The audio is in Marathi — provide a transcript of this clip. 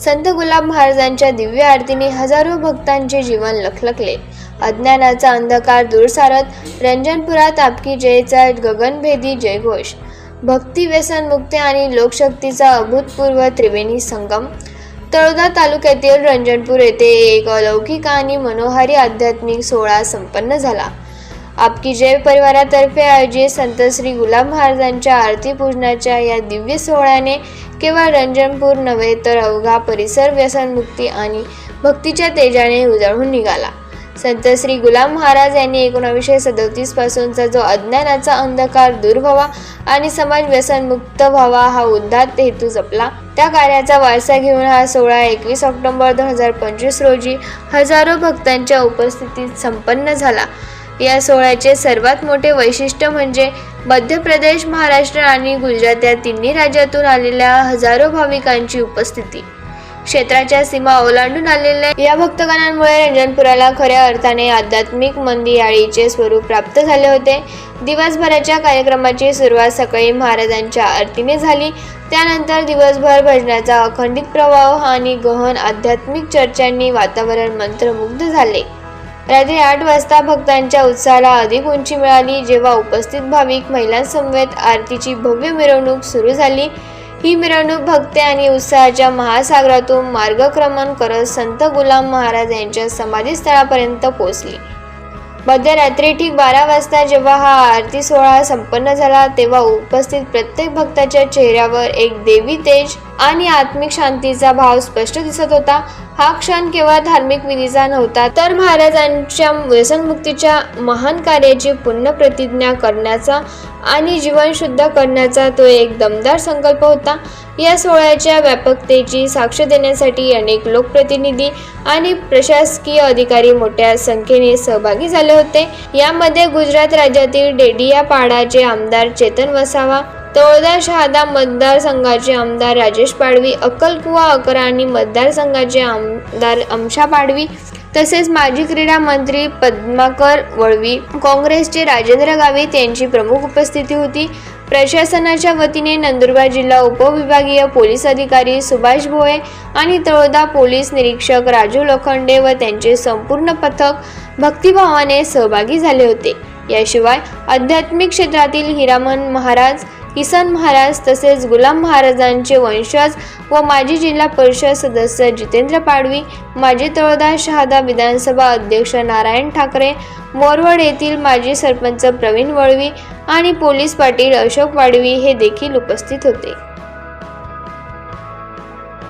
संत गुलाब महाराजांच्या दिव्य आरतीने हजारो भक्तांचे जीवन लखलखले। अज्ञानाचा अंधकार दूर सारत रंजनपुरात आपकी जयचा गगनभेदी जयघोष। भक्ती, व्यसनमुक्ती आणि लोकशक्तीचा अभूतपूर्व त्रिवेणी संगम। तळोदा तालुक्यातील रंजनपूर येथे एक अलौकिक आणि मनोहारी आध्यात्मिक सोहळा संपन्न झाला। आपकी जय परिवारातर्फे आयोजित संत श्री गुलाब महाराजांच्या आरती पूजनाच्या या दिव्य सोहळ्याने केवळ रंजनपूर नव्हे तर अवघा परिसर व्यसनमुक्ती आणि भक्तीच्या तेजाने उजळून निघाला। संत श्री गुलाब महाराज यांनी 1937 पासूनचा जो अज्ञानाचा अंधकार दूर व्हावा आणि समाज व्यसनमुक्त व्हावा हा उदात्त हेतू जपला, त्या कार्याचा वारसा घेऊन हा सोहळा 21 ऑक्टोबर 2025 रोजी हजारो भक्तांच्या उपस्थितीत संपन्न झाला। या सोहळ्याचे सर्वात मोठे वैशिष्ट्य म्हणजे मध्य प्रदेश, महाराष्ट्र आणि गुजरात या तिन्ही राज्यातून आलेल्या हजारो भाविकांची उपस्थिती। क्षेत्राच्या सीमा ओलांडून आलेल्या या भक्तगणांमुळे रंजनपुराला खऱ्या अर्थाने आध्यात्मिक मंदियाळीचे स्वरूप प्राप्त झाले होते। दिवसभराच्या कार्यक्रमाची सुरुवात सकाळी महाराजांच्या आरतीने झाली। त्यानंतर दिवसभर भजनाचा अखंडित प्रवाह आणि गहन आध्यात्मिक चर्चांनी वातावरण मंत्रमुग्ध झाले। रात्री 8 वाजता भक्तांच्या उत्साहाला अधिक उंची मिळाली, जेव्हा उपस्थित भाविक महिलांसमवेत आरतीची भव्य मिरवणूक सुरू झाली। ही मिरवणूक भक्ती आणि उत्साहाच्या महासागरातून मार्गक्रमण करत संत गुलाब महाराज यांच्या समाधीस्थळापर्यंत पोहोचली। मध्यरात्री ठीक 12 वाजता जेव्हा हा आरती सोहळा संपन्न झाला, तेव्हा उपस्थित प्रत्येक भक्ताच्या चेहऱ्यावर एक देवी तेज आणि आत्मिक शांतीचा भाव स्पष्ट दिसत होता। हा क्षण केवळ धार्मिक विधीचा नव्हता, तर महाराजांच्या व्यसनमुक्तीच्या महान कार्याची पुण्यप्रतिज्ञा करण्याचा आणि जीवन शुद्ध करण्याचा तो एक दमदार संकल्प होता। या सोहळ्याच्या व्यापकतेची साक्ष देण्यासाठी अनेक लोकप्रतिनिधी आणि प्रशासकीय अधिकारी मोठ्या संख्येने सहभागी झाले होते। यामध्ये गुजरात राज्यातील डेडियापाडाचे आमदार चेतन वसावा, तळोदा शहादा मतदारसंघाचे आमदार राजेश पाडवी, अक्कलकुवा अकराणी मतदारसंघाचे आमदार अमशा पाडवी, तसेच माजी क्रीडा मंत्री पद्माकर वळवी, काँग्रेसचे राजेंद्र गावित यांची प्रमुख उपस्थिती होती। प्रशासनाच्या वतीने नंदुरबार जिल्हा उपविभागीय पोलीस अधिकारी सुभाष भोये आणि तळोदा पोलीस निरीक्षक राजू लोखंडे व त्यांचे संपूर्ण पथक भक्तिभावाने सहभागी झाले होते। याशिवाय आध्यात्मिक क्षेत्रातील हिरामन महाराज, किसन महाराज तसेच गुलाम महाराजांचे वंशज व माजी जिल्हा परिषद सदस्य जितेंद्र पाडवी, माजी तळोदा शहादा विधानसभा अध्यक्ष नारायण ठाकरे, मोरवड येथील माजी सरपंच प्रवीण वळवी आणि पोलीस पाटील अशोक पाडवी हे देखील उपस्थित होते।